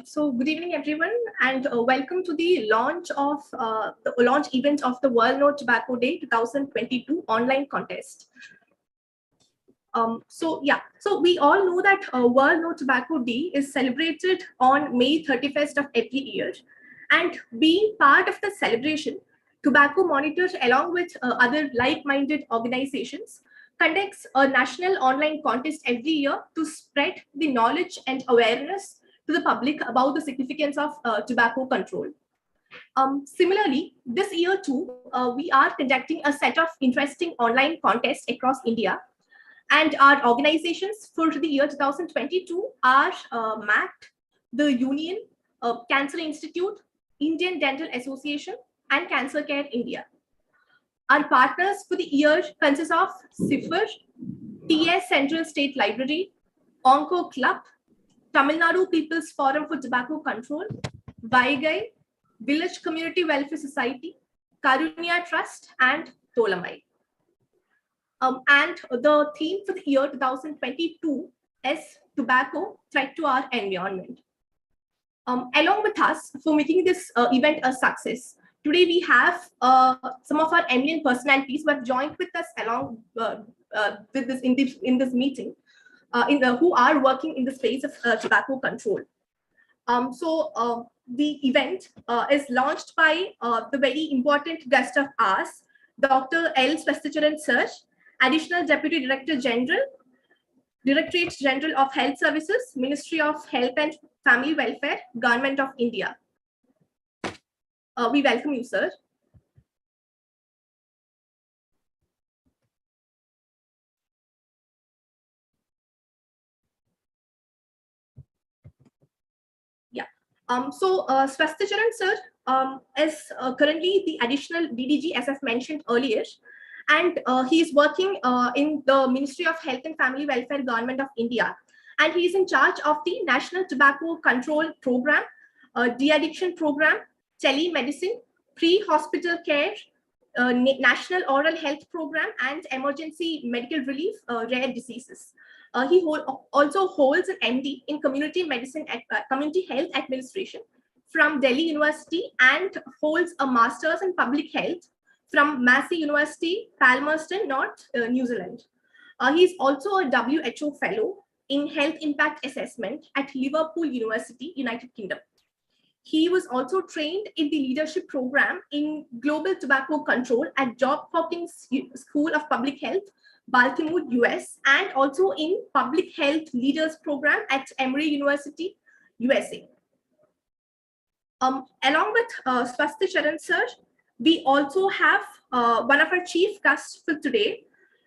So good evening, everyone, and welcome to the launch event of the World No Tobacco Day 2022 online contest. So we all know that World No Tobacco Day is celebrated on May 31st of every year, and being part of the celebration, Tobacco Monitors, along with other like-minded organizations, conducts a national online contest every year to spread the knowledge and awareness to the public about the significance of tobacco control. Similarly, this year too, we are conducting a set of interesting online contests across India, and our organizations for the year 2022 are MACT, the Union, Cancer Institute, Indian Dental Association, and Cancer Care India. Our partners for the year consist of CIFR, TS Central State Library, Onco Club, Tamil Nadu People's Forum for Tobacco Control, Vaigai, Village Community Welfare Society, Karunya Trust, and Tolamai. And the theme for the year 2022 is Tobacco, Threat to Our Environment. Along with us for making this event a success, today we have some of our eminent personalities who have joined with us along with this in this meeting, who are working in the space of tobacco control. The event is launched by the very important guest of ours, Dr. L. Swasthacharan Sir, Additional Deputy Director General, Directorate General of Health Services, Ministry of Health and Family Welfare, Government of India. We welcome you, sir. Swasthacharan sir is currently the additional DDG, as I've mentioned earlier, and he is working in the Ministry of Health and Family Welfare, Government of India, and he is in charge of the National Tobacco Control Program, De-Addiction Program, Telemedicine, Pre-Hospital Care, National Oral Health Program, and Emergency Medical Relief, Rare Diseases. He also holds an MD in Community Medicine at Community Health Administration from Delhi University, and holds a Master's in Public Health from Massey University, Palmerston North, New Zealand. He is also a WHO Fellow in Health Impact Assessment at Liverpool University, United Kingdom. He was also trained in the leadership program in global tobacco control at Johns Hopkins School of Public Health, Baltimore, US, and also in Public Health Leaders Program at Emory University, USA. Along with Swasthacharan sir, we also have one of our chief guests for today,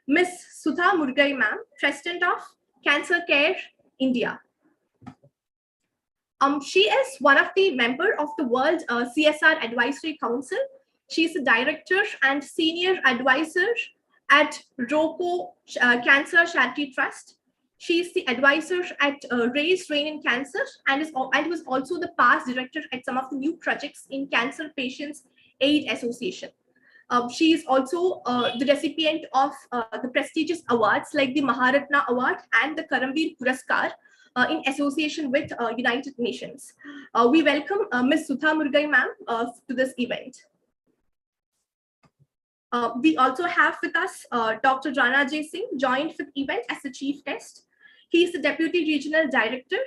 Ms. Sudha Murgai ma'am, President of Cancer Care India. She is one of the members of the World CSR Advisory Council. She is a director and senior advisor at ROCO Cancer Charity Trust. She is the advisor at Raise Rain in Cancer, and was also the past director at some of the new projects in Cancer Patients Aid Association. She is also the recipient of the prestigious awards like the Maharatna Award and the Karamveer Puraskar in association with United Nations. We welcome Ms. Sudha Murgai ma'am to this event. We also have with us Dr. Rana J. Singh, joined with the event as the chief guest. He is the Deputy Regional Director,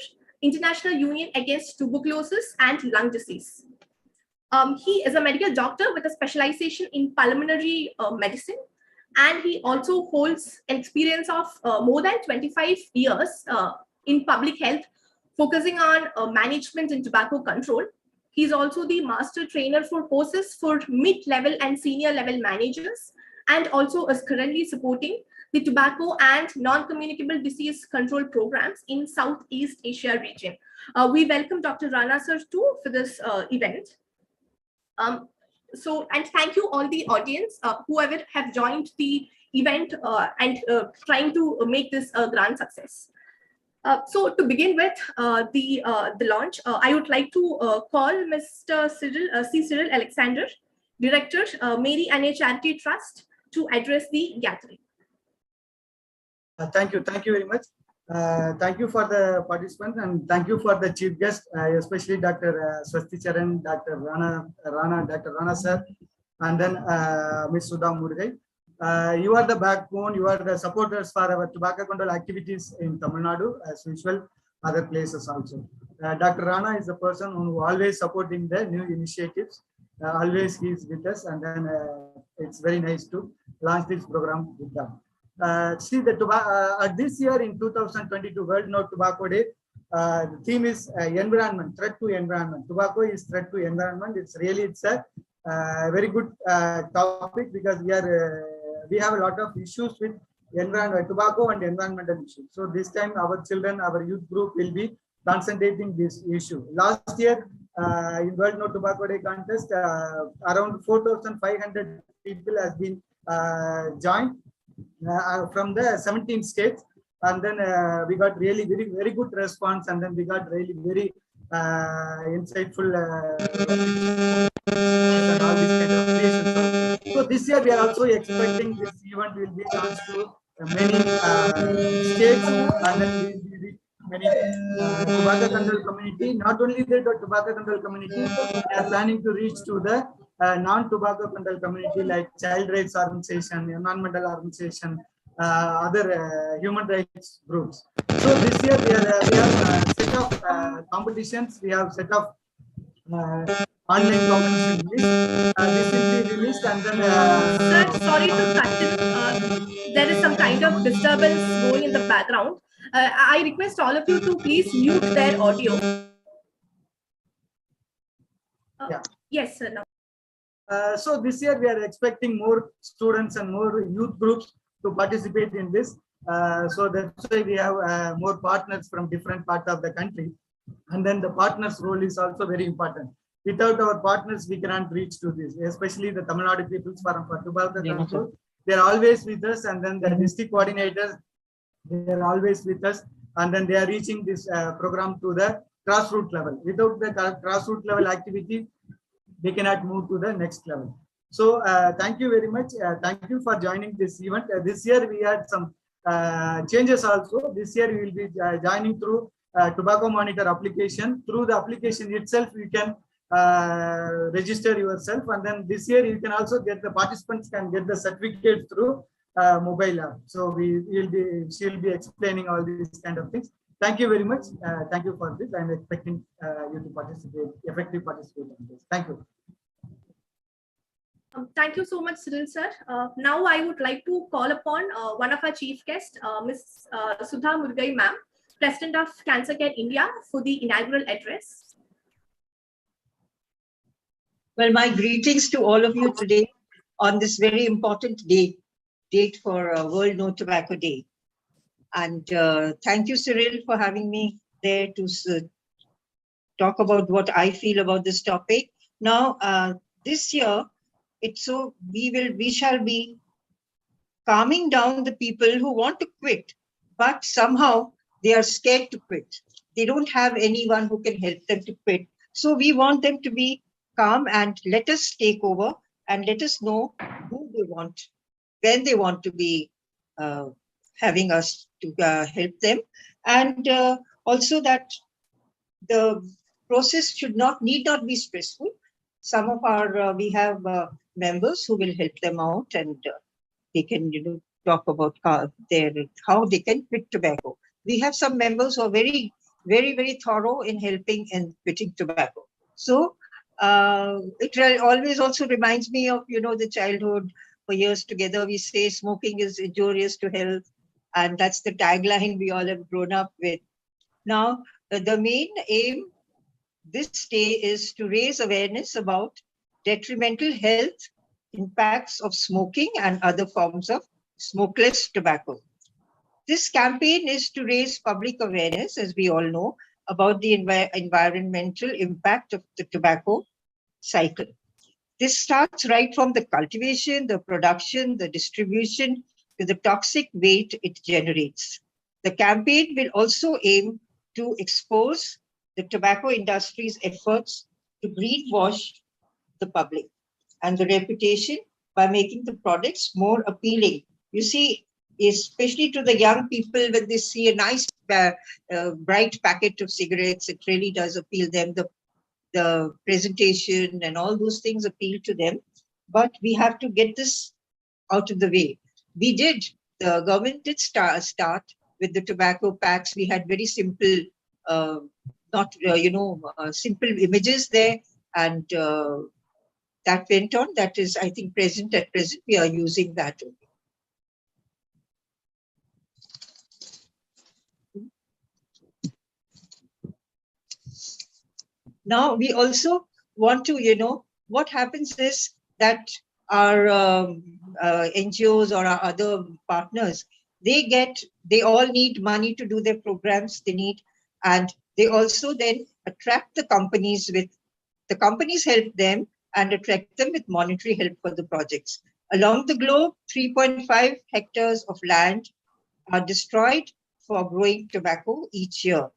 International Union Against Tuberculosis and Lung Disease. He is a medical doctor with a specialization in pulmonary medicine, and he also holds an experience of more than 25 years in public health, focusing on management and tobacco control. He's also the master trainer for courses for mid-level and senior level managers, and also is currently supporting the tobacco and non-communicable disease control programs in Southeast Asia region. We welcome Dr. Rana sir too for this event. And thank you all the audience, whoever have joined the event and trying to make this a grand success. So to begin with the launch, I would like to call Mr. Cyril Alexander, Director, Mary Anne Charity Trust, to address the gathering. Thank you very much. Thank you for the participants and thank you for the chief guest, especially Dr. Swasti Charan, Dr. Dr. Rana sir, and then Ms. Sudha Murugai. You are the backbone, you are the supporters for our tobacco control activities in Tamil Nadu, as usual, other places also. Dr. Rana is the person who always supporting the new initiatives. Always he is with us, and then it's very nice to launch this program with them. See the this year in 2022 World No Tobacco Day, the theme is environment, threat to environment. Tobacco is threat to environment. It's a very good topic because we have a lot of issues with environment, tobacco and environmental issues. So this time our children, our youth group will be concentrating this issue. Last year in World No Tobacco Day contest, around 4,500 people has been joined from the 17 states, and then we got really very good response, and then we got really very insightful and all these kind of creations. So this year we are also expecting this event will be launched to many states, and then we will reach many tobacco control community. Not only the tobacco control community, we are planning to reach to the non-tobacco control community like child rights organization, environmental organization, other human rights groups. So this year we have set of competitions. We have set of online competition list. This will be released, and then. Sir, sorry to cut in. There is some kind of disturbance going in the background. I request all of you to please mute their audio. Yeah. Yes, sir. Now. So this year we are expecting more students and more youth groups to participate in this. So that's why we have more partners from different parts of the country. And then the partners' role is also very important. Without our partners, we cannot reach to this, especially the Tamil Nadu People's Forum for Tobacco Control. They are always with us, and then the district coordinators, they are always with us, and then they are reaching this program to the grassroots level. Without the grassroots level activity, they cannot move to the next level. So thank you very much. Thank you for joining this event. This year we had some changes also. This year we will be joining through tobacco monitor application. Through the application itself, you can register yourself, and then this year you can also get the participants can get the certificate through mobile app. So she will be explaining all these kind of things. Thank you very much. Thank you for this. I'm expecting you to participate, effectively participate in this. Thank you. Thank you so much, Cyril sir. Now I would like to call upon one of our chief guests, Ms. Sudha Murugai ma'am, President of Cancer Care India, for the inaugural address. Well, my greetings to all of you today on this very important date for World No Tobacco Day. And thank you, Cyril, for having me there to talk about what I feel about this topic. Now, this year, we shall be calming down the people who want to quit, but somehow they are scared to quit. They don't have anyone who can help them to quit. So we want them to be calm and let us take over and let us know who they want, when they want to be having us to help them. And also that the process need not be stressful. Some of our, we have members who will help them out, and they can, talk about how they can quit tobacco. We have some members who are very, very thorough in helping in quitting tobacco. So it always also reminds me of, the childhood. For years together, we say smoking is injurious to health. And that's the tagline we all have grown up with. Now, the main aim this day is to raise awareness about detrimental health impacts of smoking and other forms of smokeless tobacco. This campaign is to raise public awareness, as we all know, about the environmental impact of the tobacco cycle. This starts right from the cultivation, the production, the distribution, to the toxic waste it generates. The campaign will also aim to expose the tobacco industry's efforts to greenwash the public and the reputation by making the products more appealing. You see, especially to the young people when they see a nice bright packet of cigarettes. It really does appeal them. The presentation and all those things appeal to them. But we have to get this out of the way. The government did start with the tobacco packs. We had very simple, simple images there, and that went on. That is, I think, at present, we are using that only. Now, we also want to, what happens is that our NGOs or our other partners, they all need money to do their programs and they also then attract the companies help them and attract them with monetary help for the projects. Along the globe, 3.5 hectares of land are destroyed for growing tobacco each year.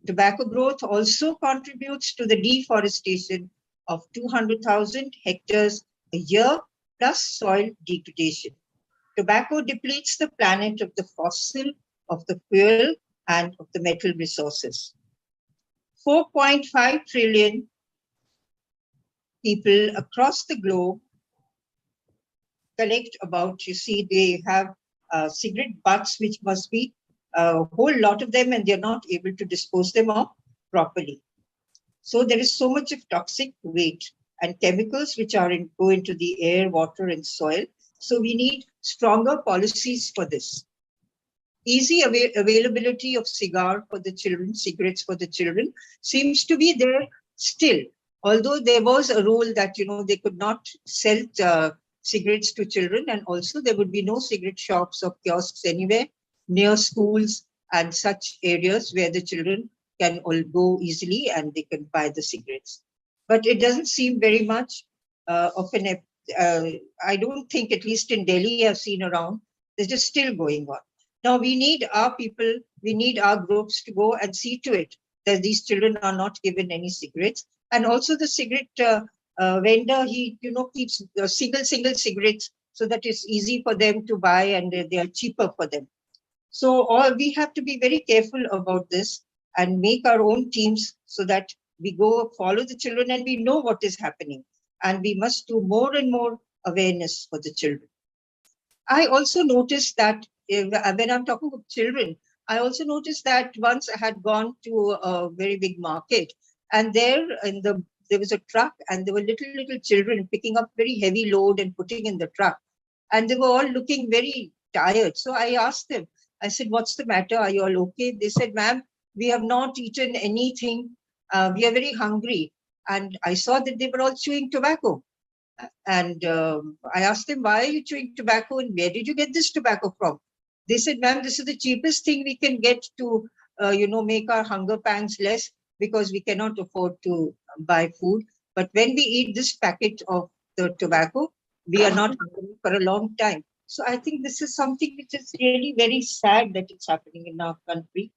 Tobacco growth also contributes to the deforestation of 200,000 hectares a year, plus soil degradation. Tobacco depletes the planet of the fossil, of the fuel, and of the metal resources. 4.5 trillion people across the globe collect they have cigarette butts, which must be a whole lot of them, and they're not able to dispose them of properly. So there is so much of toxic waste and chemicals which go into the air, water, and soil. So we need stronger policies for this. Easy availability of cigarettes for the children seems to be there still. Although there was a rule that, they could not sell cigarettes to children, and also there would be no cigarette shops or kiosks anywhere near schools and such areas where the children can all go easily and they can buy the cigarettes. But it doesn't seem very much of an, I don't think, at least in Delhi, I've seen around, this is still going on. Now we need our people, we need our groups to go and see to it that these children are not given any cigarettes. And also the cigarette vendor, he keeps single cigarettes so that it's easy for them to buy and they are cheaper for them. So we have to be very careful about this and make our own teams so that we go follow the children and we know what is happening. And we must do more and more awareness for the children. I also noticed that when I'm talking of children, I also noticed that once I had gone to a very big market, and there was a truck, and there were little children picking up very heavy load and putting in the truck, and they were all looking very tired. So I asked them, I said, "What's the matter? Are you all okay?" They said, "Ma'am, we have not eaten anything. We are very hungry." And I saw that they were all chewing tobacco. And I asked them, "Why are you chewing tobacco and where did you get this tobacco from?" They said, "Ma'am, this is the cheapest thing we can get to, make our hunger pangs less, because we cannot afford to buy food. But when we eat this packet of the tobacco, we are not hungry for a long time." So I think this is something which is really very sad that it's happening in our country.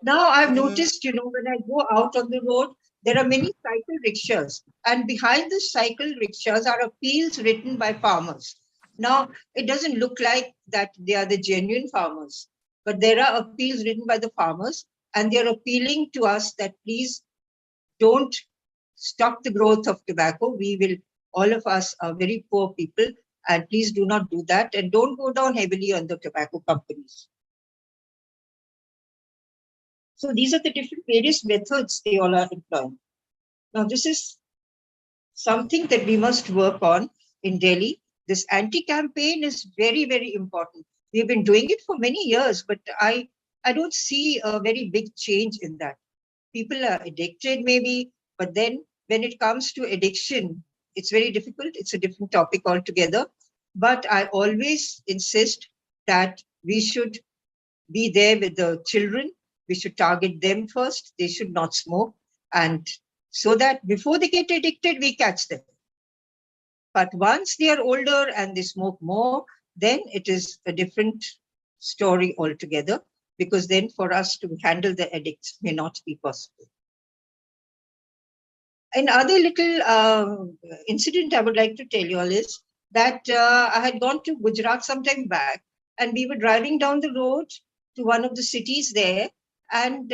Now I've noticed, when I go out on the road, there are many cycle rickshaws, and behind the cycle rickshaws are appeals written by farmers. Now, it doesn't look like that they are the genuine farmers, but there are appeals written by the farmers, and they're appealing to us that please don't stop the growth of tobacco. All of us are very poor people, and please do not do that, and don't go down heavily on the tobacco companies. So these are the different various methods they all are employing. Now, this is something that we must work on in Delhi. This anti-campaign is very, very important. We've been doing it for many years, but I don't see a very big change in that. People are addicted maybe, but then when it comes to addiction, it's very difficult. It's a different topic altogether. But I always insist that we should be there with the children. We should target them first. They should not smoke. And so that before they get addicted, we catch them. But once they are older and they smoke more, then it is a different story altogether, because then for us to handle the addicts may not be possible. Another little incident I would like to tell you all is that I had gone to Gujarat some time back, and we were driving down the road to one of the cities there, and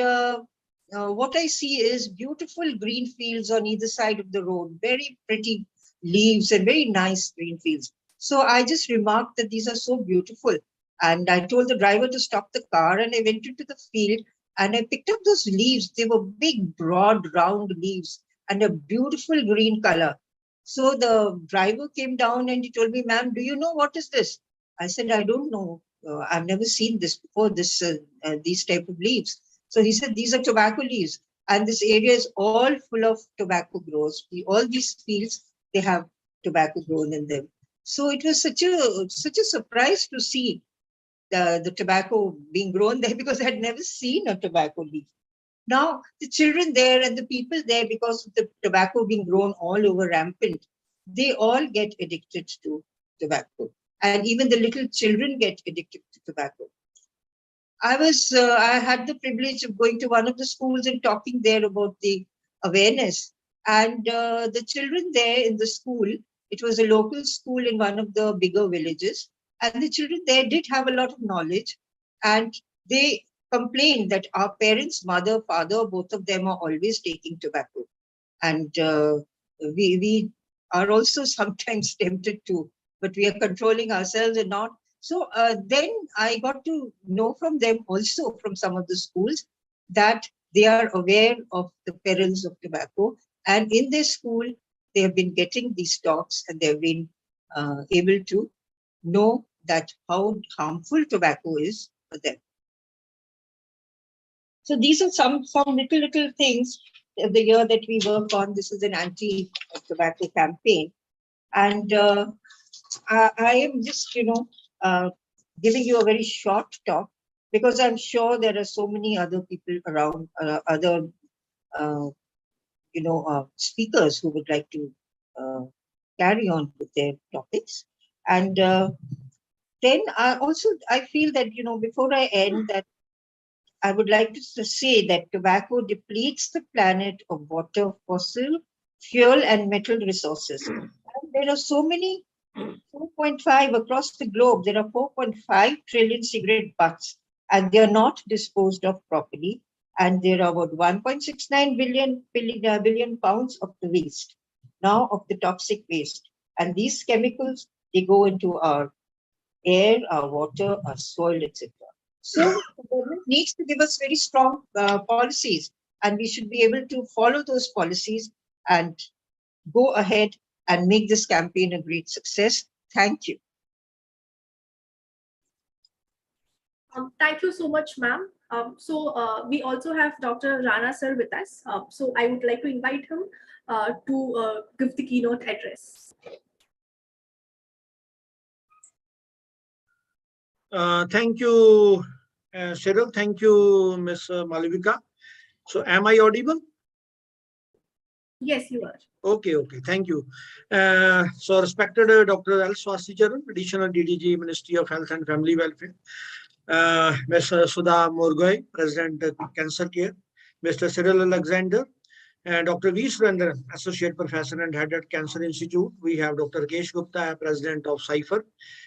what I see is beautiful green fields on either side of the road, very pretty leaves and very nice green fields. So I just remarked that these are so beautiful, and I told the driver to stop the car, and I went into the field and I picked up those leaves. They were big, broad, round leaves and a beautiful green color. So the driver came down and he told me, "Ma'am, do you know what is this?" I said, "I don't know. I've never seen this before, these type of leaves." So he said, "These are tobacco leaves. And this area is all full of tobacco grows. All these fields, they have tobacco grown in them." So it was such a surprise to see the tobacco being grown there, because I had never seen a tobacco leaf. Now, the children there and the people there, because of the tobacco being grown all over rampant, they all get addicted to tobacco. And even the little children get addicted to tobacco. I had the privilege of going to one of the schools and talking there about the awareness. And the children there in the school, it was a local school in one of the bigger villages. And the children there did have a lot of knowledge. And they complained that our parents, mother, father, both of them are always taking tobacco. And we are also sometimes tempted to, but we are controlling ourselves and not. So then I got to know from them also, from some of the schools, that they are aware of the perils of tobacco. And in their school, they have been getting these talks, and they've been able to know that how harmful tobacco is for them. So these are some little things of the year that we work on. This is an anti-tobacco campaign. And I am just, giving you a very short talk, because I'm sure there are so many other people around, other, speakers who would like to carry on with their topics. And then I feel that, before I end, that I would like to say that tobacco depletes the planet of water, fossil, fuel, and metal resources. And there are so many, 4.5 across the globe. There are 4.5 trillion cigarette butts, and they are not disposed of properly. And there are about 1.69 billion pounds of the waste, now of the toxic waste. And these chemicals, they go into our air, our water, our soil, etc. So the government needs to give us very strong policies, and we should be able to follow those policies and go ahead and make this campaign a great success. Thank you. Thank you so much, ma'am. We also have Dr. Rana sir with us. So I would like to invite him to give the keynote address. Thank you, Cyril. Thank you, Ms. Malavika. So am I audible? Yes, you are. Okay. Thank you. So respected Dr. L. Swasticharan, Additional DDG, Ministry of Health and Family Welfare. Ms. Sudha Morgoy, President Cancer Care. Mr. Cyril Alexander, and Dr. V. Surendran, Associate Professor and Head at Cancer Institute. We have Dr. Kesh Gupta, President of CIPHER.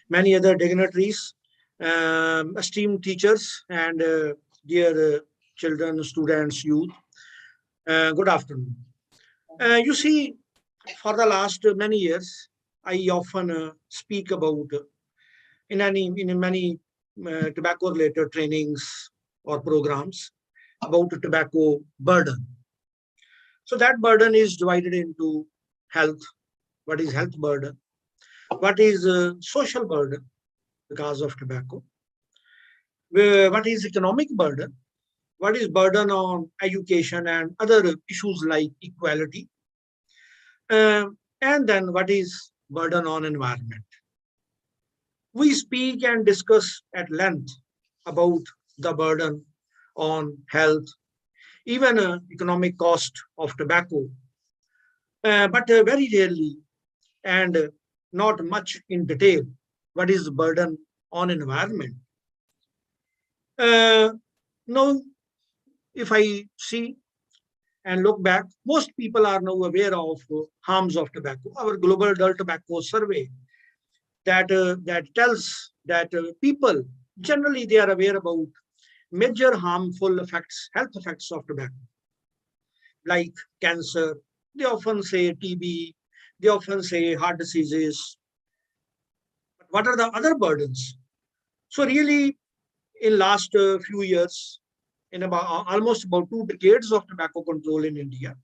Many other dignitaries, esteemed teachers, and dear children, students, youth. Good afternoon. You see, for the last many years, I often speak about in many tobacco-related trainings or programs about the tobacco burden. So that burden is divided into health. What is health burden? What is social burden because of tobacco? What is economic burden? What is burden on education and other issues like equality? And then what is burden on environment? We speak and discuss at length about the burden on health, even economic cost of tobacco, but very rarely and not much in detail, what is the burden on environment. Now, if I see and look back, most people are now aware of harms of tobacco. Our global adult tobacco survey that tells that people generally they are aware about major harmful effects, health effects of tobacco, like cancer. They often say TB. They often say heart diseases. But what are the other burdens? So really, in last few years, in about almost about 2 decades of tobacco control in India,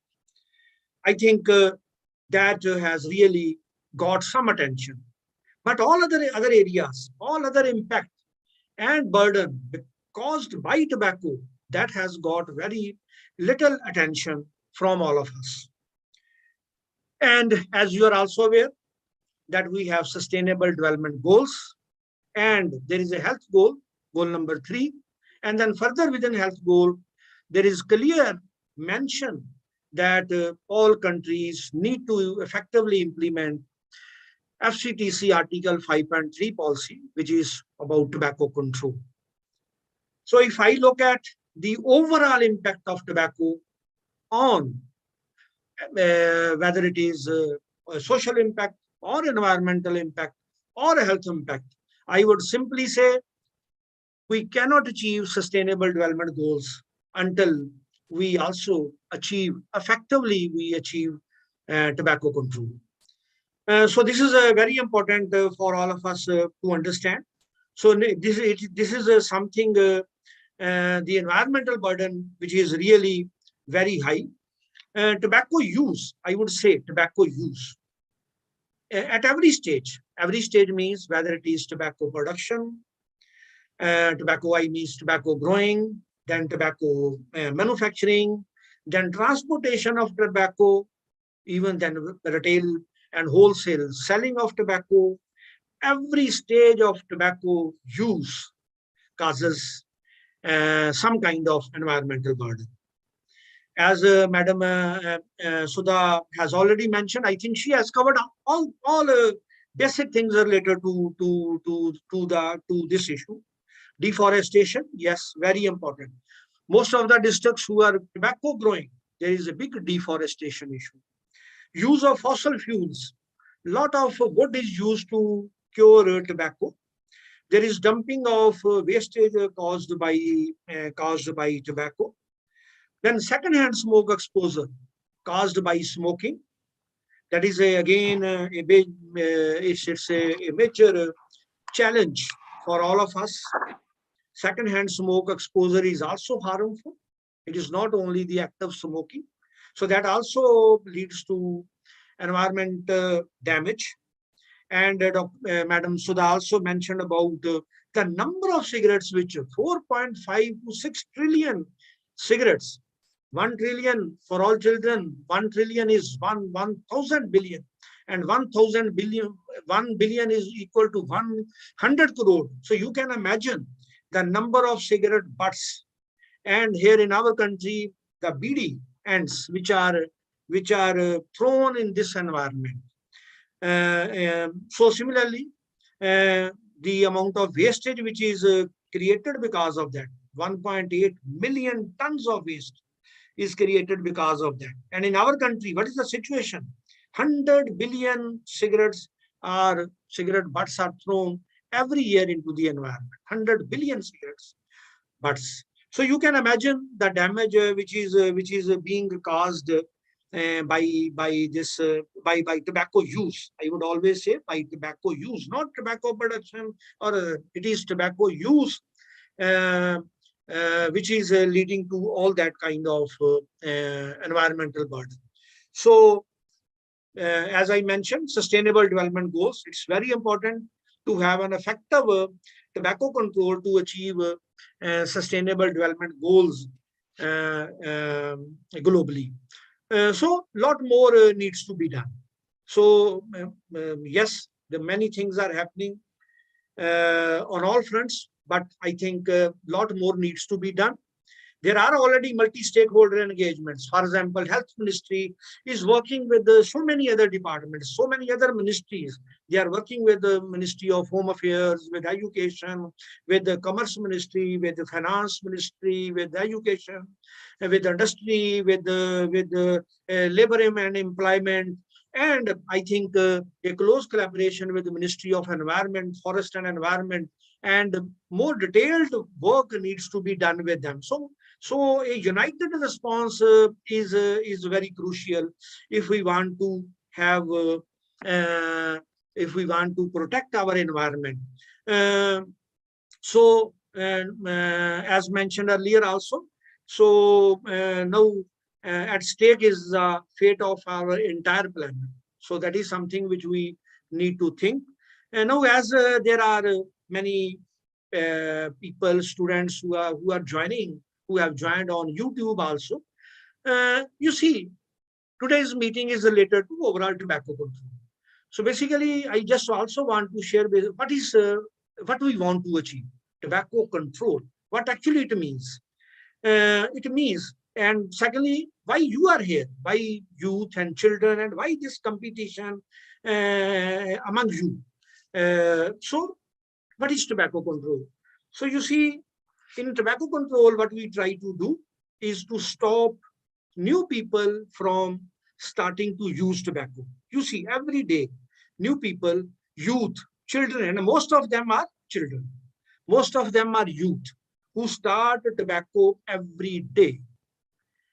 I think that has really got some attention. But all other areas, all other impact and burden caused by tobacco, that has got very little attention from all of us. And as you are also aware that we have sustainable development goals, and there is a health goal, goal number 3. And then further within health goal, there is clear mention that all countries need to effectively implement FCTC Article 5.3 policy, which is about tobacco control. So if I look at the overall impact of tobacco on whether it is a social impact or environmental impact or a health impact, I would simply say we cannot achieve sustainable development goals until we also achieve tobacco control. So this is very important for all of us to understand. So this is something, the environmental burden, which is really very high. Tobacco use, I would say tobacco use at every stage. Every stage means whether it is tobacco production, tobacco I means tobacco growing, then tobacco manufacturing, then transportation of tobacco, even then retail and wholesale selling of tobacco. Every stage of tobacco use causes some kind of environmental burden. As Madam Sudha has already mentioned, I think she has covered all basic things related to this issue. Deforestation, yes, very important. Most of the districts who are tobacco growing, there is a big deforestation issue. Use of fossil fuels, lot of wood is used to cure tobacco. There is dumping of wastage caused by tobacco. Then second-hand smoke exposure caused by smoking. That is again a big, it's a major challenge for all of us. Second-hand smoke exposure is also harmful. It is not only the act of smoking. So that also leads to environment damage. And Madam Sudha also mentioned about the number of cigarettes, which 4.5 to 6 trillion cigarettes. 1 trillion for all children. 1 trillion is 1,000 billion. And 1,000 billion, 1 billion is equal to 100 crore. So you can imagine the number of cigarette butts. And here in our country, the bidi ends, which are thrown in this environment. So similarly, the amount of wastage which is created because of that, 1.8 million tons of waste is created because of that. And in our country, what is the situation? 100 billion cigarette butts are thrown every year into the environment. 100 billion cigarettes butts. So you can imagine the damage which is being caused by tobacco use. I would always say by tobacco use, not tobacco production, or it is tobacco use which is leading to all that kind of environmental burden. So as I mentioned, sustainable development goals, it's very important to have an effective tobacco control to achieve sustainable development goals globally. So a lot more needs to be done. So yes, the many things are happening on all fronts, but I think a lot more needs to be done. There are already multi-stakeholder engagements. For example, Health Ministry is working with so many other departments, so many other ministries. They are working with the Ministry of Home Affairs, with Education, with the Commerce Ministry, with the Finance Ministry, with Education, with Industry, with the Labor and Employment. And I think a close collaboration with the Ministry of Environment, Forest and Environment, and more detailed work needs to be done with them. So a united response is very crucial if we want to have if we want to protect our environment. As mentioned earlier also, so now at stake is the fate of our entire planet. So that is something which we need to think. And now, as there are many people, students who are joining, who have joined on YouTube also. You see, today's meeting is related to overall tobacco control. So basically, I just also want to share what we want to achieve. Tobacco control, what actually it means. It means, and secondly, why you are here, why youth and children, and why this competition among you. So what is tobacco control? So you see, in tobacco control, what we try to do is to stop new people from starting to use tobacco. You see, every day, new people, youth, children, and most of them are children. Most of them are youth who start tobacco every day.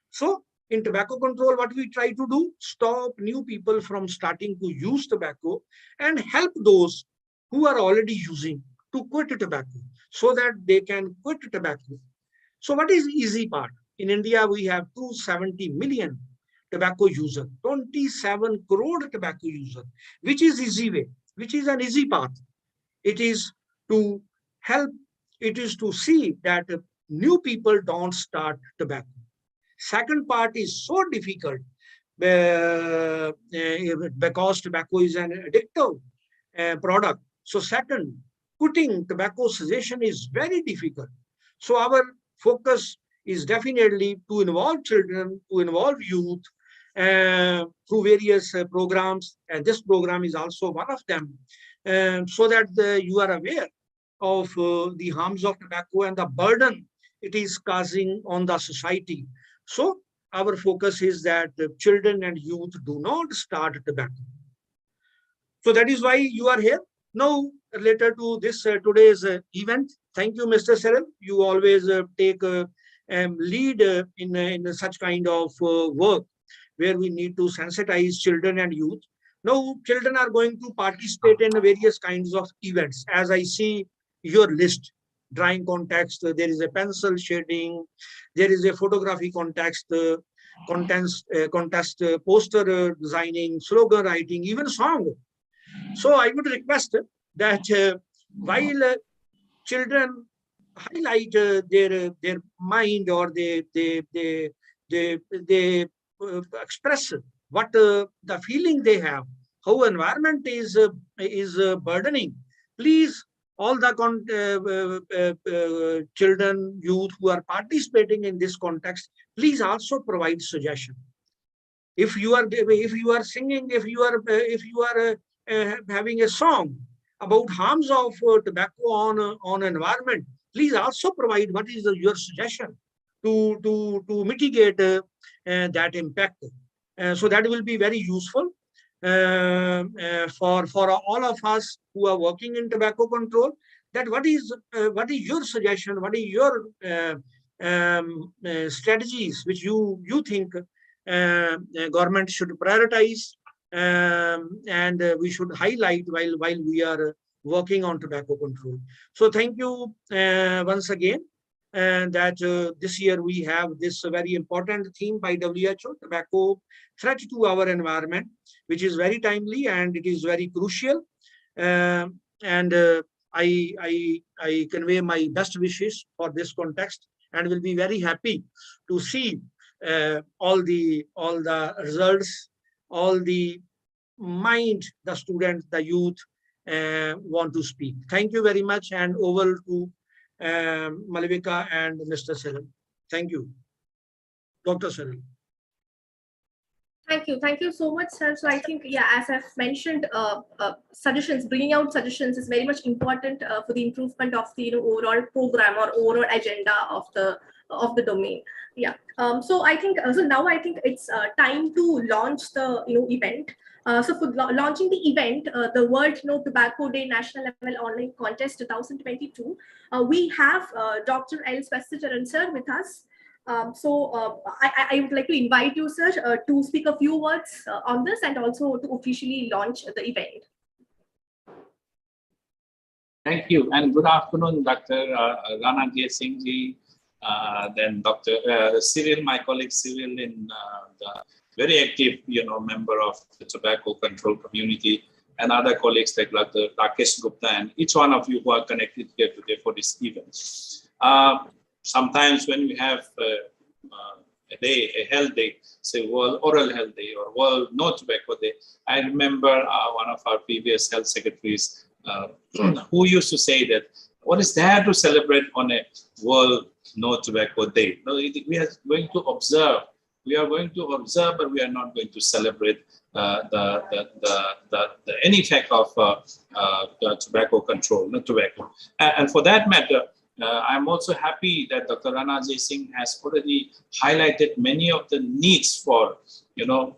So in tobacco control, what we try to do, stop new people from starting to use tobacco and help those who are already using to quit tobacco so that they can quit tobacco. So what is easy part? In India, we have 270 million tobacco users, 27 crore tobacco users, which is easy way, which is an easy path. It is to help, it is to see that new people don't start tobacco. Second part is so difficult because tobacco is an addictive product. So second, quitting tobacco cessation is very difficult. So our focus is definitely to involve children, to involve youth through various programs. And this program is also one of them, so that you are aware of the harms of tobacco and the burden it is causing on the society. So our focus is that children and youth do not start tobacco. So that is why you are here. Now, related to this today's event, thank you, Mr. Cyril. You always take lead in such kind of work where we need to sensitize children and youth. Now, children are going to participate in various kinds of events. As I see your list, drawing contest, there is a pencil shading, there is a photography contest, poster designing, slogan writing, even song. So I would request that while children highlight their mind, or they express what the feeling they have, how environment is burdening, please, all the children, youth who are participating in this context, please also provide suggestion. If you are singing, if you are having a song about harms of tobacco on environment, please also provide what is your suggestion to mitigate that impact. So that will be very useful for all of us who are working in tobacco control. That what is your suggestion? What is your strategies which you think government should prioritize and we should highlight while we are working on tobacco control. So thank you once again. And that this year we have this very important theme by WHO, tobacco threat to our environment, which is very timely and it is very crucial. I convey my best wishes for this context and will be very happy to see all the results, all the mind the students, the youth want to speak. Thank you very much, and over to Malavika and Mr. Cyril. Thank you. Dr. Cyril. Thank you so much, sir. So I think, yeah, as I've mentioned, suggestions, bringing out suggestions is very much important for the improvement of the overall program or overall agenda of the domain. Yeah. So I think so now I think it's time to launch the event. So for launching the event, the World Tobacco Day National Level Online Contest 2022, we have Dr. L. Swasthicharan sir with us. I would like to invite you, sir, to speak a few words on this and also to officially launch the event. Thank you, and good afternoon, Dr. Rana Singh ji, then Dr. Cyril, my colleague Cyril, in the very active, member of the tobacco control community, and other colleagues like Dr. Rakesh Gupta, and each one of you who are connected here today for this event. Sometimes when we have a health day, say World Oral Health Day or World No Tobacco Day, I remember one of our previous health secretaries who used to say that, what is there to celebrate on a World No Tobacco Day? No, we are going to observe. We are going to observe, but we are not going to celebrate the end effect of the tobacco control, not tobacco. And for that matter, I'm also happy that Dr. Rana Singh has already highlighted many of the needs for,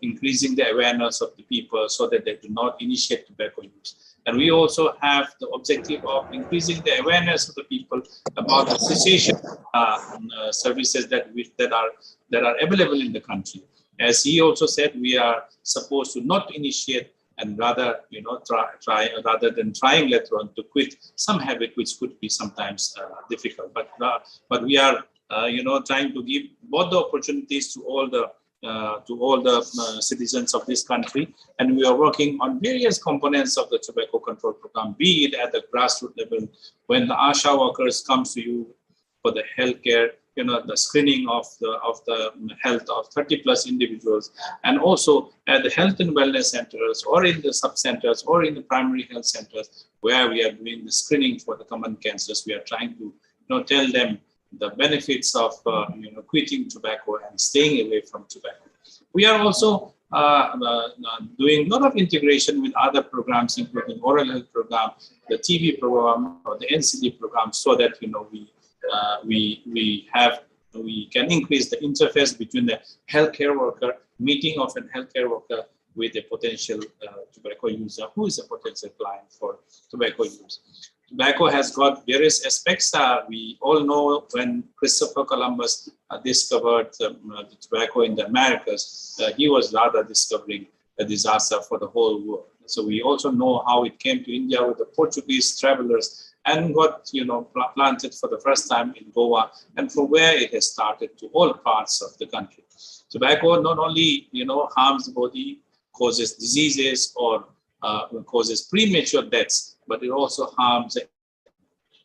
increasing the awareness of the people so that they do not initiate tobacco use. And we also have the objective of increasing the awareness of the people about the cessation services that are available in the country. As he also said, we are supposed to not initiate and rather, try rather than trying later on to quit some habit which could be sometimes difficult. But we are, trying to give both the opportunities to all the citizens of this country, and we are working on various components of the tobacco control program, be it at the grassroots level, when the ASHA workers comes to you for the healthcare, the screening of the health of 30+ individuals, and also at the health and wellness centers, or in the sub-centers, or in the primary health centers, where we are doing the screening for the common cancers. We are trying to, tell them the benefits of, quitting tobacco and staying away from tobacco. We are also doing a lot of integration with other programs, including oral health program, the TB program, or the NCD program, so that, we can increase the interface between the healthcare worker, meeting of a healthcare worker with a potential tobacco user who is a potential client for tobacco use. Tobacco has got various aspects. We all know when Christopher Columbus discovered the tobacco in the Americas, he was rather discovering a disaster for the whole world. So we also know how it came to India with the Portuguese travelers and got, planted for the first time in Goa, and from where it has started to all parts of the country. Tobacco not only, harms the body, causes diseases or causes premature deaths, but it also harms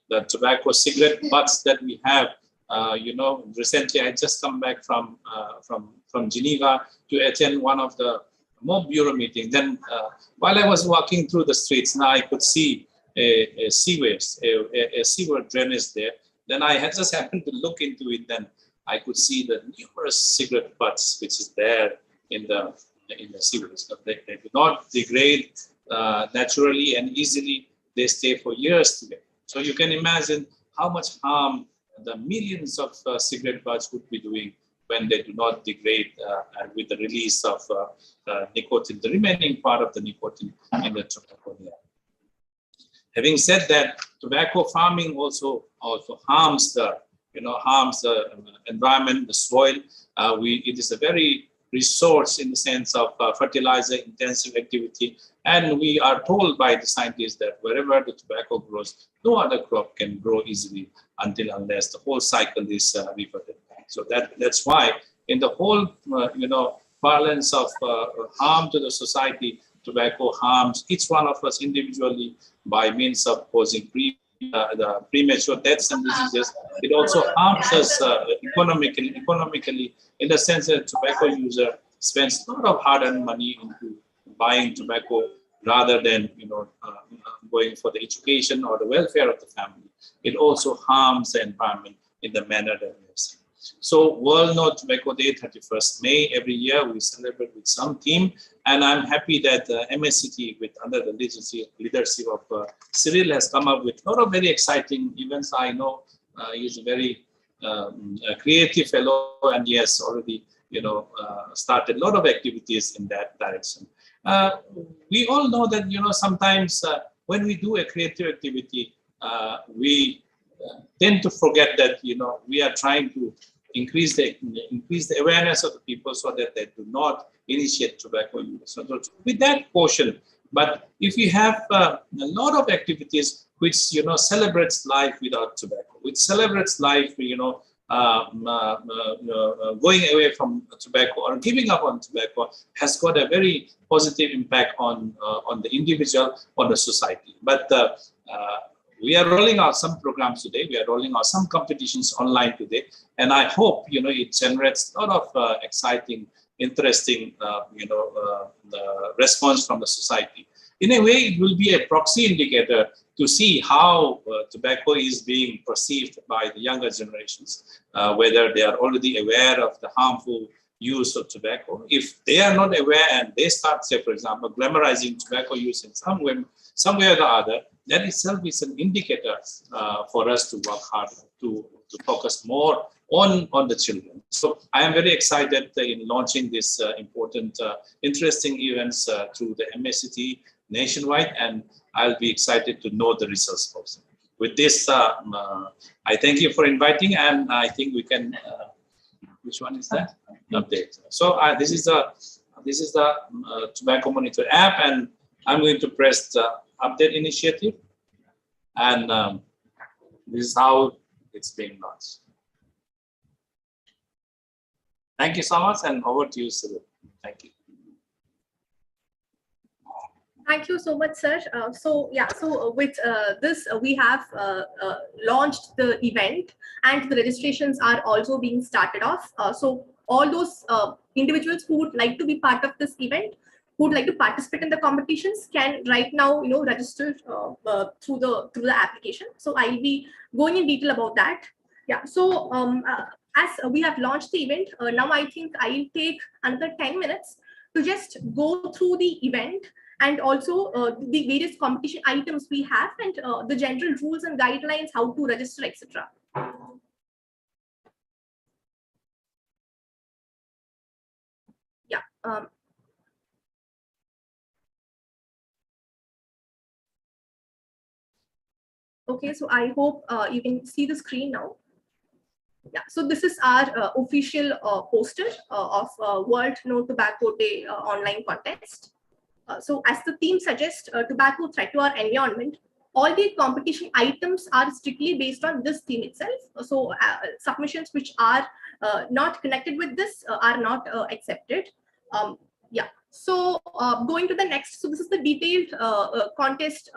the tobacco cigarette butts that we have. Recently I just come back from Geneva to attend one of the mob bureau meetings. Then while I was walking through the streets, now I could see a sewer drainage there. Then I had just happened to look into it. Then I could see the numerous cigarette butts which is there in the sewers. They do not degrade naturally and easily. They stay for years together. So you can imagine how much harm the millions of cigarette butts would be doing when they do not degrade with the release of nicotine, the remaining part of the nicotine in the tobacco there. Having said that, tobacco farming also harms the environment, the soil. It is a very resource in the sense of fertilizer intensive activity, and we are told by the scientists that wherever the tobacco grows, no other crop can grow easily unless the whole cycle is reverted back. So that's why in the whole balance of harm to the society, tobacco harms each one of us individually by means of causing the premature deaths and diseases. It also harms us economically in the sense that tobacco user spends a lot of hard-earned money into buying tobacco rather than going for the education or the welfare of the family. It also harms the environment in the manner that we have seen. So World No Tobacco Day, 31st May, every year we celebrate with some theme. And I'm happy that MSCT, under the leadership of Cyril, has come up with a lot of very exciting events. I know he's a very creative fellow, and he has already, started a lot of activities in that direction. We all know that, sometimes when we do a creative activity, we tend to forget that, we are trying to increase the awareness of the people so that they do not initiate tobacco use. So with that portion, but if you have a lot of activities which celebrates life without tobacco, which celebrates life, going away from tobacco or giving up on tobacco, has got a very positive impact on the individual, on the society. But we are rolling out some programs today. We are rolling out some competitions online today, and I hope it generates a lot of exciting, interesting response from the society. In a way, it will be a proxy indicator to see how tobacco is being perceived by the younger generations, whether they are already aware of the harmful use of tobacco. If they are not aware and they start, say, for example, glamorizing tobacco use in some way or the other, that itself is an indicator for us to work hard to focus more on the children. So I am very excited in launching this important, interesting events through the MSCT nationwide, and I'll be excited to know the results also. With this, I thank you for inviting, and I think we can. Which one is that? Update. So this is the Tobacco Monitor app, and I'm going to press the update initiative, and this is how it's being launched. Thank you so much, and over to you, Cyril. Thank you. Thank you so much, sir. With this, we have launched the event, and the registrations are also being started off. So all those individuals who would like to be part of this event, who would like to participate in the competitions, can right now register through the application. So I'll be going in detail about that. Yeah. So as we have launched the event, now I think I'll take another 10 minutes to just go through the event, and also the various competition items we have, and the general rules and guidelines, how to register, etc. Yeah. Okay, so I hope you can see the screen now. Yeah, so this is our official poster of World No Tobacco Day online contest. So as the theme suggests, tobacco threat to our environment, all the competition items are strictly based on this theme itself. So submissions which are not connected with this are not accepted. Yeah, so going to the next, so this is the detailed contest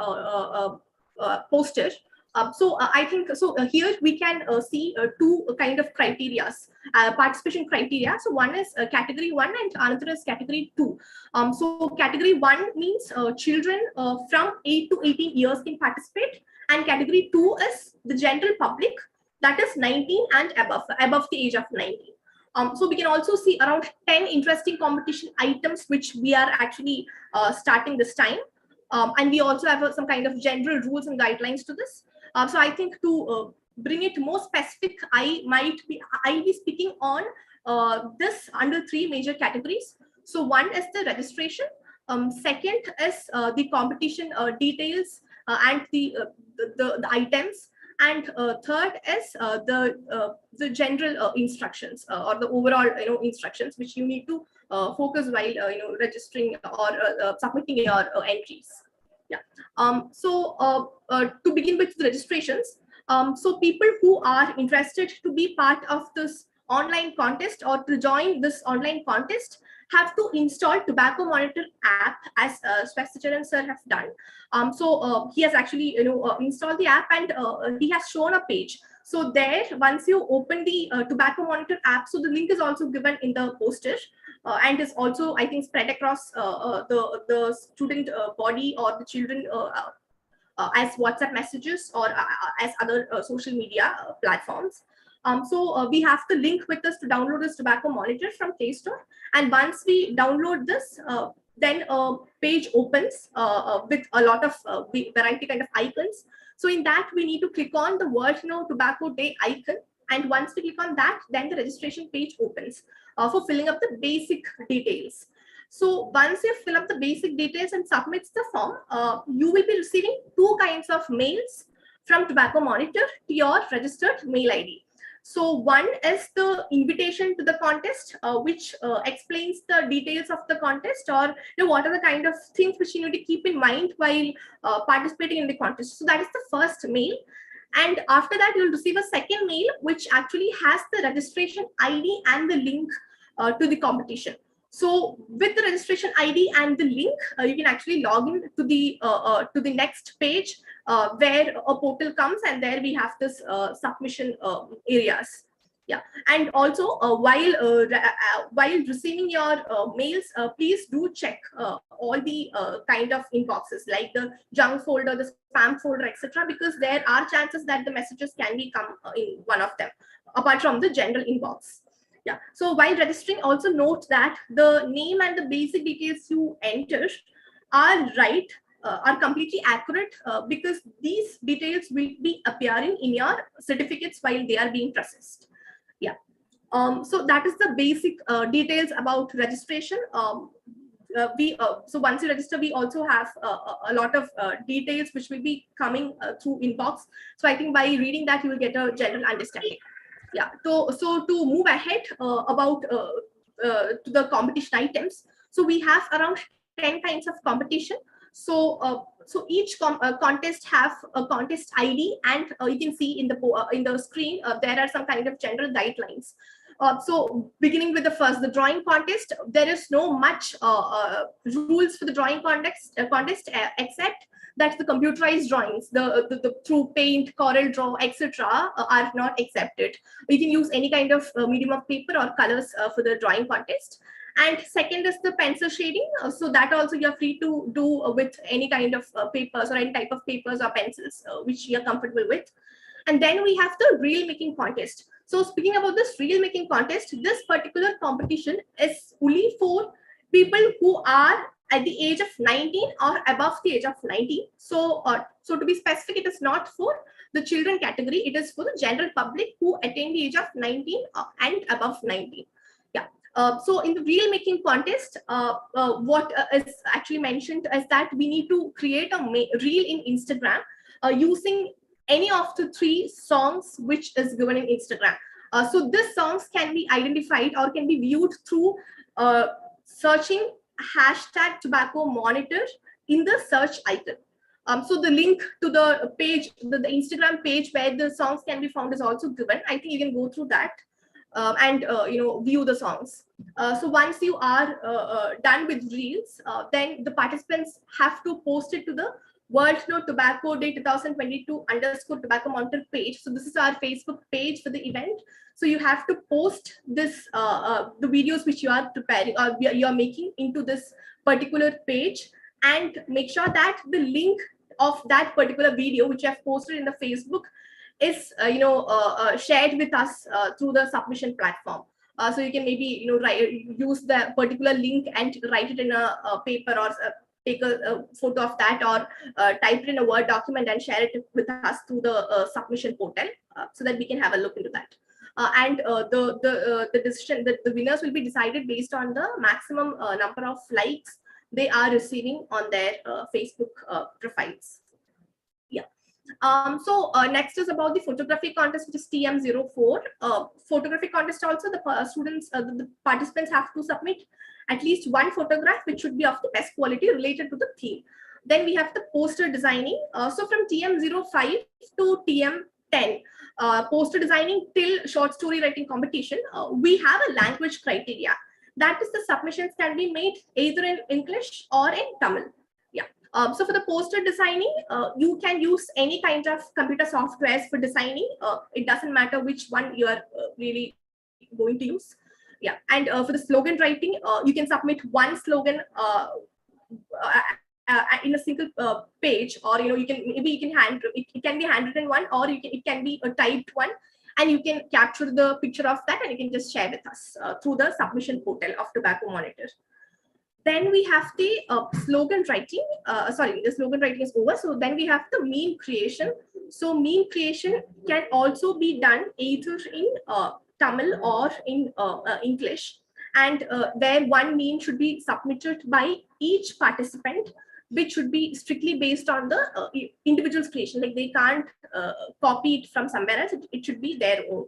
poster. I think here we can see two kind of criteria, participation criteria. So one is category 1 and another is category 2. So category 1 means children from 8 to 18 years can participate, and category 2 is the general public, that is 19 and above the age of 19. So we can also see around 10 interesting competition items which we are actually starting this time. And we also have some kind of general rules and guidelines to this. So I think to bring it more specific, I'll be speaking on this under 3 major categories. So one is the registration. Second is the competition details and the items. And third is the general instructions or the overall instructions which you need to focus while registering or submitting your entries. Yeah. To begin with the registrations, so people who are interested to be part of this online contest or to join this online contest have to install Tobacco Monitor app, as Swesticharan sir has done. He has actually installed the app, and he has shown a page. So there, once you open the Tobacco Monitor app, so the link is also given in the poster and is also, I think, spread across the student body or the children as WhatsApp messages or as other social media platforms. So we have to link with us to download this tobacco monitor from Play Store. And once we download this, then a page opens with a lot of variety kind of icons. So in that, we need to click on the World No Tobacco Day icon. And once we click on that, then the registration page opens for filling up the basic details. So once you fill up the basic details and submits the form, you will be receiving two kinds of mails from Tobacco Monitor to your registered mail ID. So one is the invitation to the contest, which explains the details of the contest, or what are the kind of things which you need to keep in mind while participating in the contest. So that is the first mail. And after that, you'll receive a second mail, which actually has the registration ID and the link to the competition. So with the registration ID and the link, you can actually log in to the next page where a portal comes, and there we have this submission areas. Yeah, and also while receiving your mails, please do check all the kind of inboxes like the junk folder, the spam folder, etc., because there are chances that the messages can be come in one of them, apart from the general inbox. Yeah. So while registering, also note that the name and the basic details you enter are right, are completely accurate, because these details will be appearing in your certificates while they are being processed. Yeah. So that is the basic details about registration. So once you register, we also have a lot of details which will be coming through inbox. So I think by reading that, you will get a general understanding. Yeah. So to move ahead about to the competition items, so we have around 10 kinds of competition. So each contest have a contest ID, and you can see in the screen there are some kind of general guidelines. So beginning with the drawing contest, there is no much rules for the drawing contest except that the computerized drawings, the through paint, Corel Draw, etc., are not accepted. You can use any kind of medium of paper or colors for the drawing contest. And second is the pencil shading. So that also you're free to do with any kind of papers or any type of papers or pencils which you're comfortable with. And then we have the reel making contest. So speaking about this reel making contest, this particular competition is only for people who are at the age of 19 or above the age of 19. So to be specific, it is not for the children category. It is for the general public who attain the age of 19 and above 19. Yeah. So in the reel making contest, what is actually mentioned is that we need to create a reel in Instagram using any of the 3 songs which is given in Instagram. So these songs can be identified or can be viewed through searching hashtag tobacco monitor in the search icon. So the link to the page, the Instagram page where the songs can be found is also given. I think you can go through that and view the songs. So once you are done with reels, then the participants have to post it to the World No Tobacco Day 2022 _ Tobacco Monitor page. So this is our Facebook page for the event. So you have to post this the videos which you are preparing or you are making into this particular page, and make sure that the link of that particular video which you have posted in the Facebook is shared with us through the submission platform. So you can maybe use the particular link and write it in a paper, or take a photo of that, or type it in a Word document and share it with us through the submission portal, so that we can have a look into that. And the decision that the winners will be decided based on the maximum number of likes they are receiving on their Facebook profiles. Yeah. So next is about the photography contest, which is TM04. Photography contest also, the students, the participants have to submit at least one photograph which should be of the best quality related to the theme. Then we have the poster designing. So from TM05 to TM10, poster designing till short story writing competition, we have a language criteria. That is, the submissions can be made either in English or in Tamil. Yeah. So for the poster designing, you can use any kind of computer softwares for designing. It doesn't matter which one you are really going to use. Yeah. And for the slogan writing, you can submit one slogan in a single page, or you can maybe it can be handwritten one, or it can be a typed one, and you can capture the picture of that and you can just share with us through the submission portal of Tobacco Monitor. Then we have the slogan writing. Sorry, the slogan writing is over. So then we have the meme creation. So meme creation can also be done either in Tamil or in English. And there one meme should be submitted by each participant, which should be strictly based on the individual's creation. Like they can't copy it from somewhere else. It should be their own.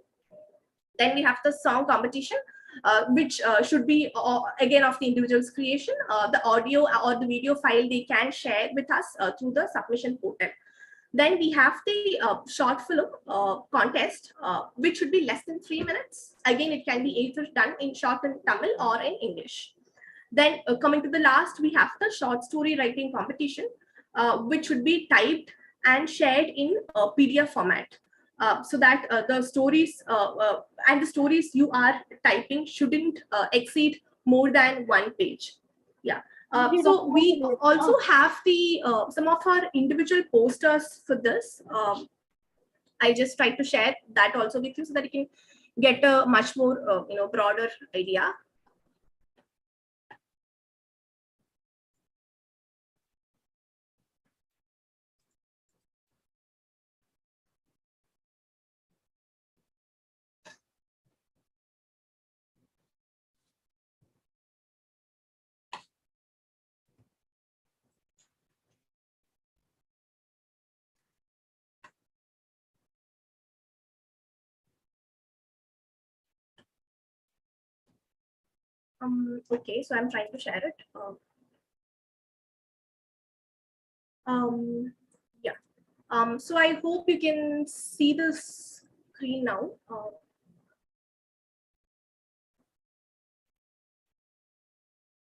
Then we have the song competition, which should be again of the individual's creation. The audio or the video file they can share with us through the submission portal. Then we have the short film contest, which should be less than 3 minutes. Again, it can be either done in short in Tamil or in English. Then coming to the last, we have the short story writing competition, which should be typed and shared in PDF format. So that the stories and the stories you are typing shouldn't exceed more than 1 page. Yeah. So we also have the some of our individual posters for this. I just tried to share that also with you so that you can get a much more broader idea. Okay, so I'm trying to share it. Yeah. So I hope you can see the screen now.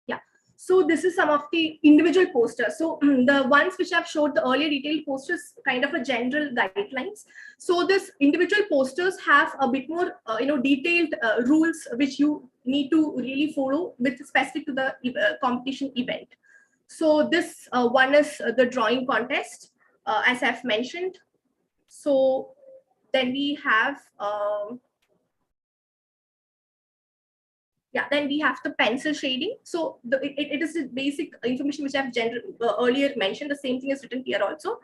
Yeah. So this is some of the individual posters. So the ones which I've showed, the earlier detailed posters, kind of a general guidelines. So this individual posters have a bit more, detailed rules which you need to really follow with specific to the competition event. So this one is the drawing contest, as I've mentioned. So then we have, then we have the pencil shading. So it is the basic information which I've earlier mentioned. The same thing is written here also.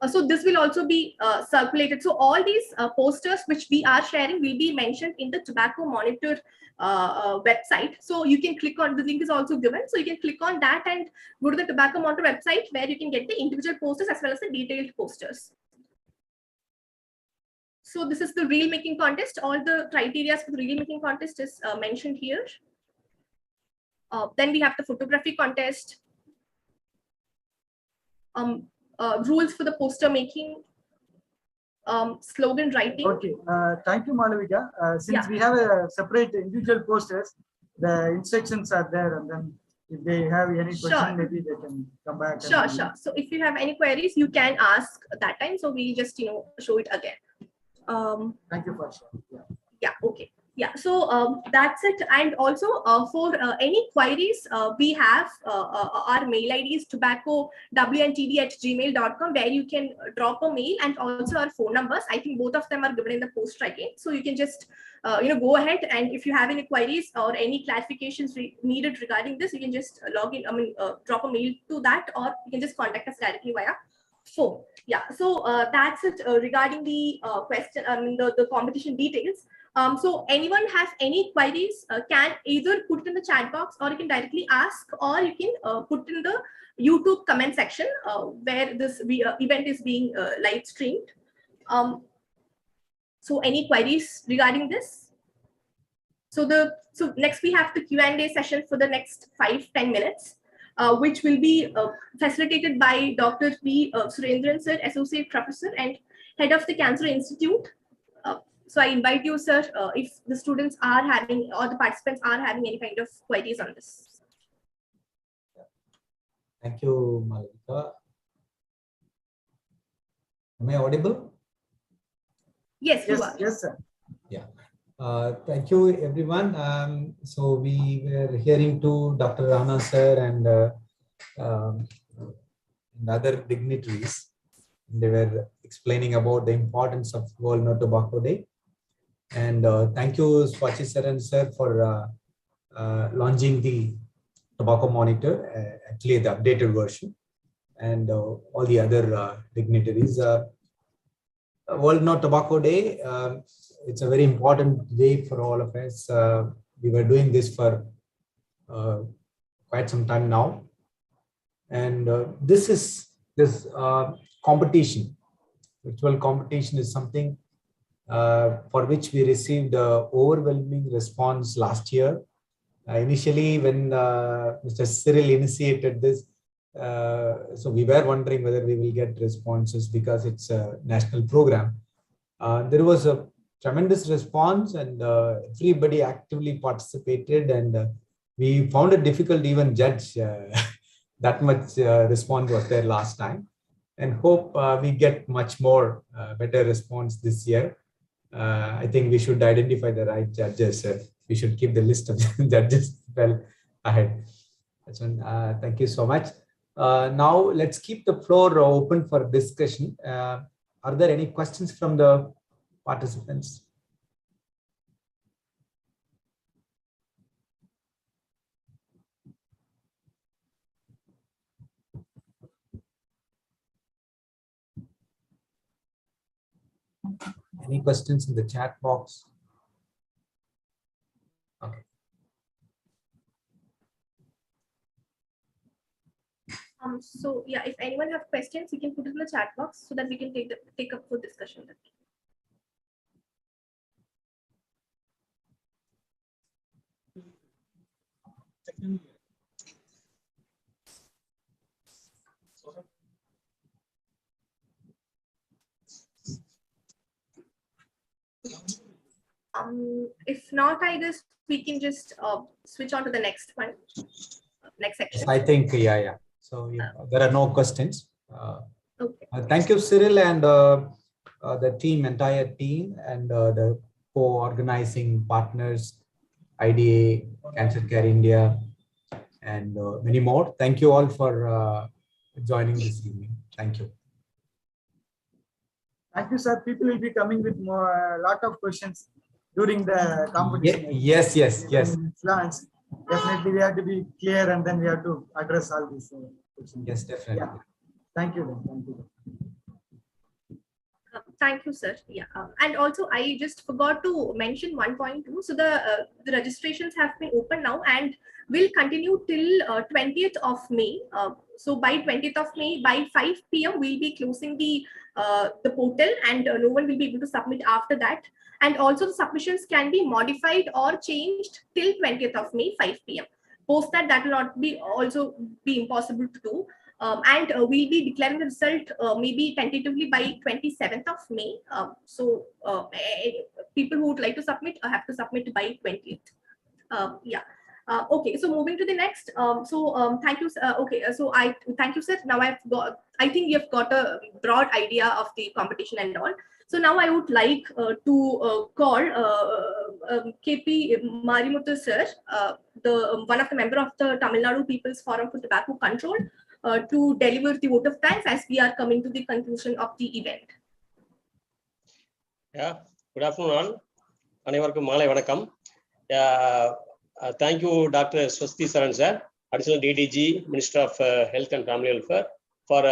So this will also be circulated. So all these posters which we are sharing will be mentioned in the Tobacco Monitor website. So you can click on, the link is also given. So you can click on that and go to the Tobacco Monitor website where you can get the individual posters as well as the detailed posters. So this is the reel making contest. All the criteria for the reel making contest is mentioned here. Then we have the photography contest. Rules for the poster making, slogan writing. Okay, thank you, Malavika. Since we have a separate individual posters, the instructions are there, and then if they have any question, maybe they can come back. Sure. So if you have any queries, you can ask that time. So we just show it again. Thank you for sharing. Yeah. Okay. Yeah, so that's it. And also for any queries, we have our mail ID is tobaccowntd@gmail.com, where you can drop a mail, and also our phone numbers. I think both of them are given in the post again. So you can just go ahead, and if you have any queries or any clarifications needed regarding this, you can just log in. Drop a mail to that, or you can just contact us directly via phone. Yeah. So that's it regarding the question. The competition details. So anyone has any queries can either put it in the chat box, or you can directly ask, or you can put in the YouTube comment section where this event is being live streamed. So any queries regarding this? So next we have the Q&A session for the next 5-10 minutes, which will be facilitated by Dr. V. Surendran sir, Associate Professor and Head of the Cancer Institute. So I invite you, sir, if the students are having, or the participants are having any kind of queries on this. Thank you, Malavika. Am I audible? Yes, you are. Yes, sir. Yeah. Thank you, everyone. So we were hearing to Dr. Rana sir and other dignitaries. They were explaining about the importance of World No Tobacco Day. And thank you, Swachi Saran sir, for launching the tobacco monitor, actually the updated version, and all the other dignitaries. World No Tobacco Day, it's a very important day for all of us. We were doing this for quite some time now. And this competition, virtual competition, is something for which we received overwhelming response last year. Initially, when Mr. Cyril initiated this, so we were wondering whether we will get responses because it's a national program. There was a tremendous response, and everybody actively participated, and we found it difficult to even judge that much response was there last time, and hope we get much more better response this year. I think we should identify the right judges. We should keep the list of judges well ahead. That's one. Thank you so much. Now let's keep the floor open for discussion. Are there any questions from the participants? Any questions in the chat box? Okay. So yeah, if anyone have questions, you can put it in the chat box so that we can take up for discussion. If not, I guess we can just switch on to the next one, next section. I think, yeah. So there are no questions. Okay. Thank you, Cyril, and the entire team, and the co-organizing partners, IDA, Cancer Care India, and many more. Thank you all for joining this evening. Thank you. Thank you, sir. People will be coming with more lot of questions during the competition. Yes. Influence. Definitely, we have to be clear, and then we have to address all these questions. Yes, definitely. Yeah. Thank you. Thank you. Thank you, sir. Yeah, and also I just forgot to mention 1.2. So the registrations have been open now and will continue till 20th of May. So by 20th of May, by 5 p.m. we'll be closing the portal, and no one will be able to submit after that. And also the submissions can be modified or changed till 20th of May, 5 p.m. Post that will not be also be impossible to do. And we'll be declaring the result maybe tentatively by 27th of May. So people who would like to submit have to submit by 20th. Yeah. Okay, so moving to the next. Thank you. Okay, so I thank you, sir. Now I think you've got a broad idea of the competition and all. So now I would like to call KP Marimuthu sir, one of the member of the Tamil Nadu People's Forum for Tobacco Control, to deliver the vote of thanks as we are coming to the conclusion of the event. Yeah, good afternoon all. அனைவருக்கும் மாலை வணக்கம். Thank you, Dr. Swasti Saran sir, Additional DDG, Minister of Health and Family Welfare, for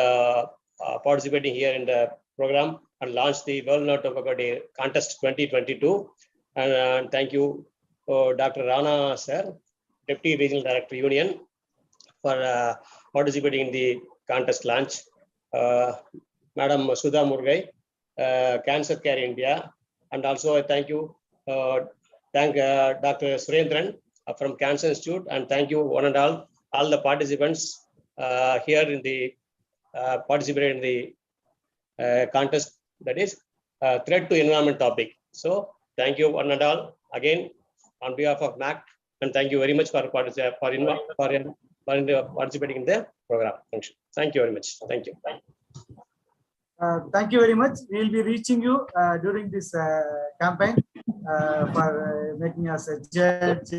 participating here in the program and launch the World No Tobacco Day Contest 2022. And thank you, Dr. Rana sir, Deputy Regional Director Union, for participating in the contest launch. Madam Sudha Murgai, Cancer Care India, and also I thank you, thank Dr. Surendran from Cancer Institute, and thank you one and all the participants here in the participated in the contest, that is threat to environment topic. So thank you one and all again on behalf of MAC, and thank you very much for participating in the program function. Thank you very much. Thank you. Thank you very much. We will be reaching you during this campaign for making us a judge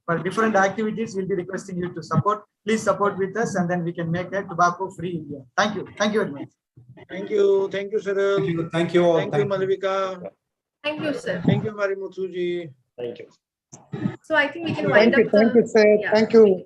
for different activities. We'll be requesting you to support. Please support with us, and then we can make a tobacco-free India. Thank you. Thank you very much. Thank you, Cyril. Thank you all. Thank you, Malavika. Thank you, sir. Thank you, Marimuthuji. Thank you. So I think we can wind up. Thank you, sir. Yeah. Thank you.